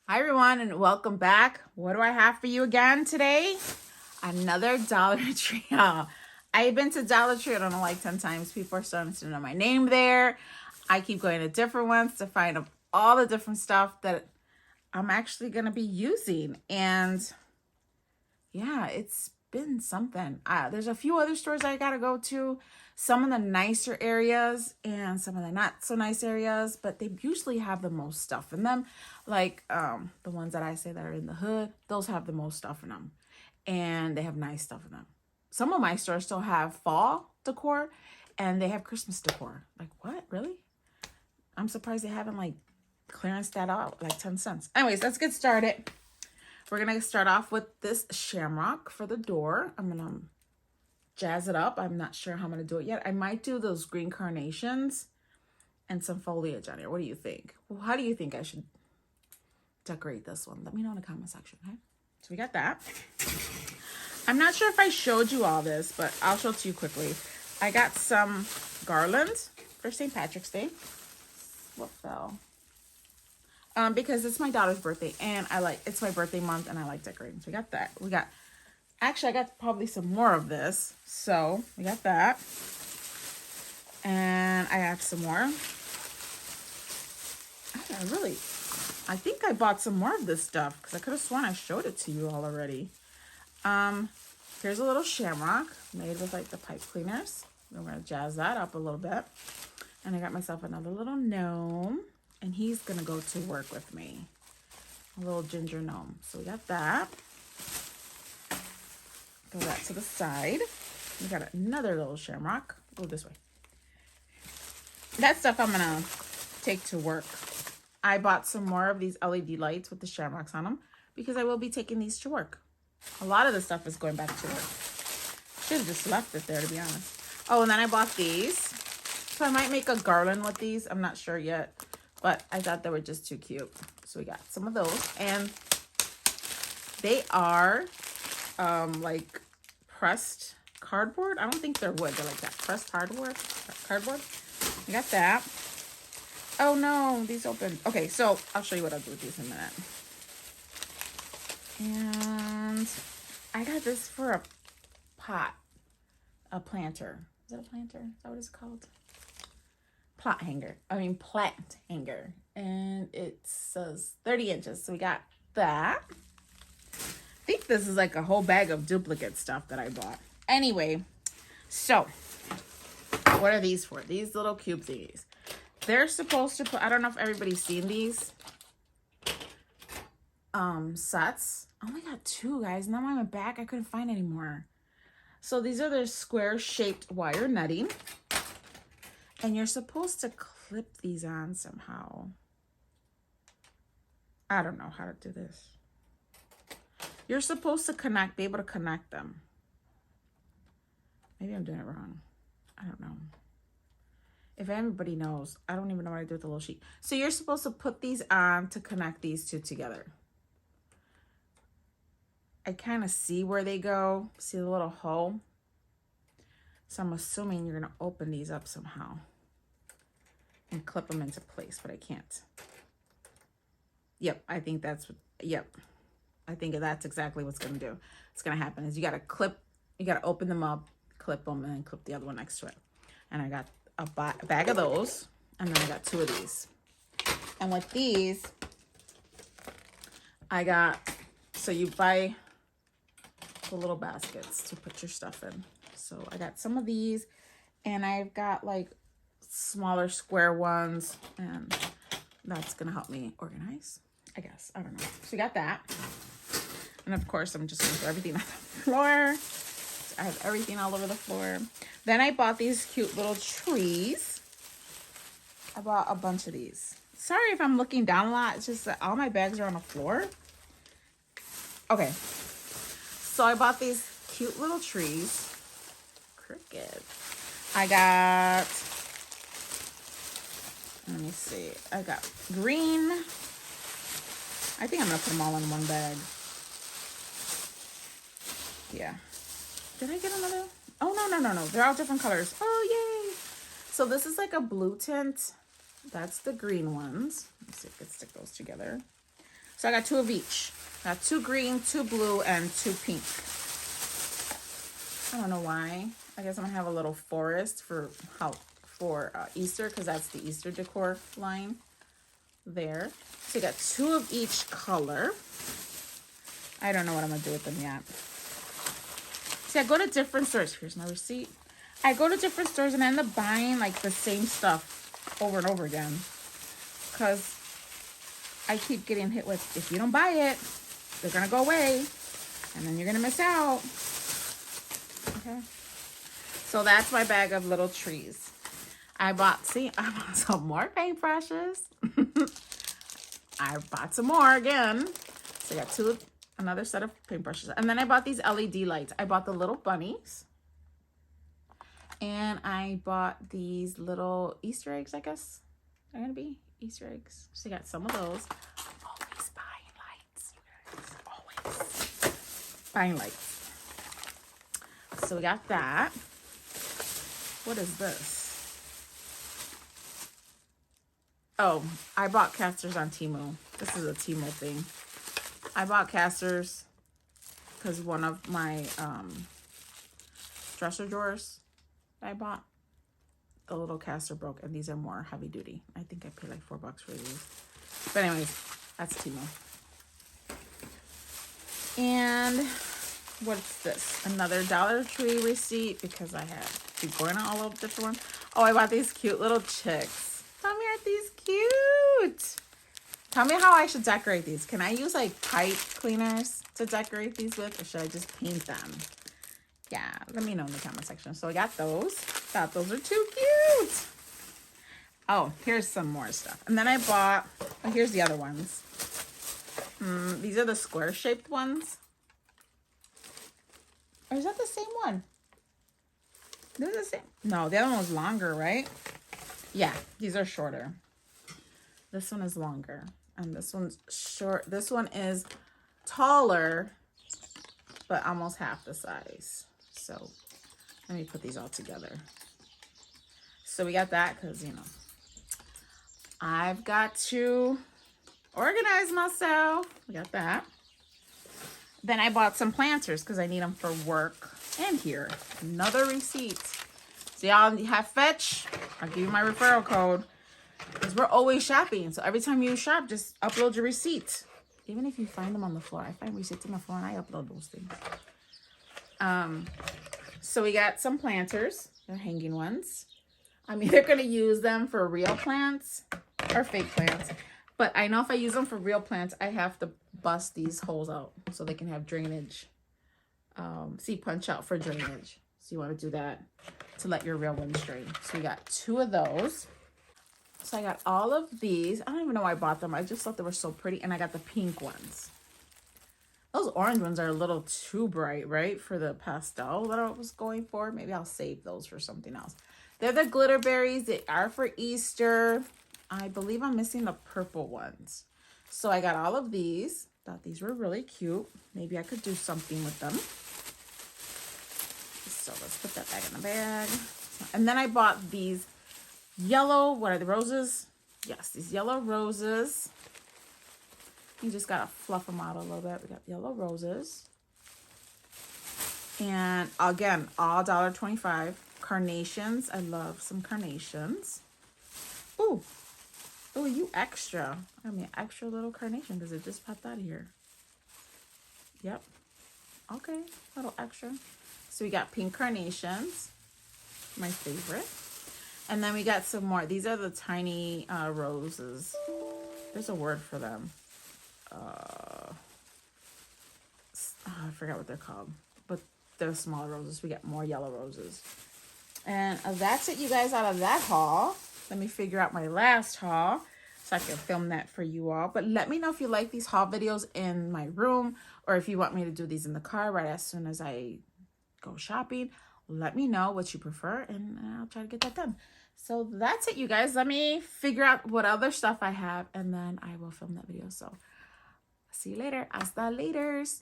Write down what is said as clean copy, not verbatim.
Hi everyone and welcome back. What do I have for you again today? Another Dollar Tree haul. I've been to Dollar Tree, I don't know, like 10 times. People are starting to know my name there. I keep going to different ones to find all the different stuff that I'm actually going to be using. And yeah, it's been something. There's a few other stores I gotta go to, some of the nicer areas and some of the not so nice areas, but they usually have the most stuff in them. Like the ones that I say that are in the hood, those have the most stuff in them, and they have nice stuff in them. Some of my stores still have fall decor, and they have Christmas decor. Like what, really? I'm surprised they haven't like clearance that out like 10 cents. Anyways, let's get started. We're going to start off with this shamrock for the door. I'm going to jazz it up. I'm not sure how I'm going to do it yet. I might do those green carnations and some foliage on here. What do you think? Well, how do you think I should decorate this one? Let me know in the comment section, okay? So we got that. I'm not sure if I showed you all this, but I'll show it to you quickly. I got some garland for St. Patrick's Day. What fell? Because it's my daughter's birthday and it's my birthday month and I like decorating. So we got that. I got probably some more of this. So we got that. And I have some more. I think I bought some more of this stuff because I could have sworn I showed it to you all already. Here's a little shamrock made with like the pipe cleaners. I'm going to jazz that up a little bit. And I got myself another little gnome. And he's going to go to work with me. A little ginger gnome. So we got that. Throw that to the side. We got another little shamrock. Go this way. That stuff I'm going to take to work. I bought some more of these LED lights with the shamrocks on them because I will be taking these to work. A lot of the stuff is going back to work. Should have just left it there, to be honest. Oh, and then I bought these. So I might make a garland with these. I'm not sure yet. But I thought they were just too cute. So we got some of those. And they are like pressed cardboard. I don't think they're wood. They're like that pressed cardboard. We got that. Oh no, these open. Okay, so I'll show you what I'll do with these in a minute. And I got this for a pot. A planter. Is that a planter? Is that what it's called? Plant hanger, and it says 30 inches. So we got that. I think this is like a whole bag of duplicate stuff that I bought. Anyway, so what are these for? These little cube thingies. They're supposed to put, I don't know if everybody's seen these sets. I only got two, guys. Now I'm back. I couldn't find any more. So these are the square shaped wire netting. And you're supposed to clip these on somehow. I don't know how to do this. You're supposed to be able to connect them. Maybe I'm doing it wrong. I don't know. If anybody knows, I don't even know what I do with the little sheet. So you're supposed to put these on to connect these two together. I kind of see where they go. See the little hole? So I'm assuming you're going to open these up somehow and clip them into place, but I can't. Yep, I think that's exactly what's going to do. It's going to happen is you got to open them up, clip them, and then clip the other one next to it. And I got a bag of those, and then I got two of these. And with these, so you buy the little baskets to put your stuff in. So I got some of these, and I've got like smaller square ones, and that's gonna help me organize, I guess. I don't know. So we got that. And of course, I'm just gonna throw everything on the floor. I have everything all over the floor. Then I bought these cute little trees. I bought a bunch of these. Sorry if I'm looking down a lot. It's just that all my bags are on the floor. Okay. So I bought these cute little trees. Cricket. I got, let me see. I got green. I think I'm going to put them all in one bag. Yeah. Did I get another? Oh, no. They're all different colors. Oh, yay. So this is like a blue tint. That's the green ones. Let's see if I can stick those together. So I got 2 of each. Got 2 green, 2 blue, and 2 pink. I don't know why. I guess I'm gonna have a little forest for Easter, because that's the Easter decor line there. So you got 2 of each color. I don't know what I'm gonna do with them yet. See, I go to different stores. Here's my receipt. I go to different stores and I end up buying like the same stuff over and over again, because I keep getting hit with, if you don't buy it, they're gonna go away and then you're gonna miss out. Okay. So that's my bag of little trees. I bought some more paintbrushes. I bought some more again. So I got another set of paintbrushes. And then I bought these LED lights. I bought the little bunnies. And I bought these little Easter eggs, I guess. They're gonna be Easter eggs. So I got some of those. I'm always buying lights, you guys. Always buying lights. So we got that. What is this? Oh, I bought casters on Temu. This is a Temu thing. I bought casters because one of my dresser drawers I bought, the little caster broke, and these are more heavy duty. I think I paid like $4 for these. But anyways, that's Temu. And what's this? Another Dollar Tree receipt, because I keep going on all of the different ones. Oh, I bought these cute little chicks. Tell me, aren't these cute? Tell me how I should decorate these. Can I use like pipe cleaners to decorate these with, or should I just paint them? Yeah, let me know in the comment section. So I got those. Thought those are too cute. Oh, here's some more stuff. And then I bought, oh, here's the other ones. These are the square shaped ones. Or is that the same one? They're the same. No, the other one was longer, right? Yeah, these are shorter. This one is longer. And this one's short. This one is taller, but almost half the size. So let me put these all together. So we got that because, you know, I've got to organize myself. We got that. Then I bought some planters because I need them for work. And here, another receipt. So y'all have Fetch. I'll give you my referral code, because we're always shopping. So every time you shop, just upload your receipt. Even if you find them on the floor. I find receipts on the floor and I upload those things. So we got some planters. They're hanging ones. I'm either going to use them for real plants or fake plants. But I know if I use them for real plants, I have to bust these holes out so they can have drainage. See, punch out for drainage. So you want to do that to let your real ones drain. So we got 2 of those. So I got all of these. I don't even know why I bought them. I just thought they were so pretty. And I got the pink ones. Those orange ones are a little too bright, right? For the pastel that I was going for. Maybe I'll save those for something else. They're the glitter berries. They are for Easter. I believe I'm missing the purple ones. So I got all of these. Thought these were really cute. Maybe I could do something with them. So let's put that back in the bag. And then I bought these yellow, what are the roses? Yes, these yellow roses. You just gotta fluff them out a little bit. We got yellow roses. And again, all $1.25. Carnations. I love some carnations. Ooh. Ooh, you extra. I mean, extra little carnation because it just popped out of here. Yep. Okay, little extra. So we got pink carnations. My favorite. And then we got some more. These are the tiny roses. There's a word for them. I forgot what they're called. But they're small roses. We got more yellow roses. And that's it, you guys, out of that haul. Let me figure out my last haul so I can film that for you all. But let me know if you like these haul videos in my room, or if you want me to do these in the car right as soon as I go shopping. Let me know what you prefer, and I'll try to get that done. So that's it, you guys. Let me figure out what other stuff I have, and then I will film that video. So see you later. Hasta laters.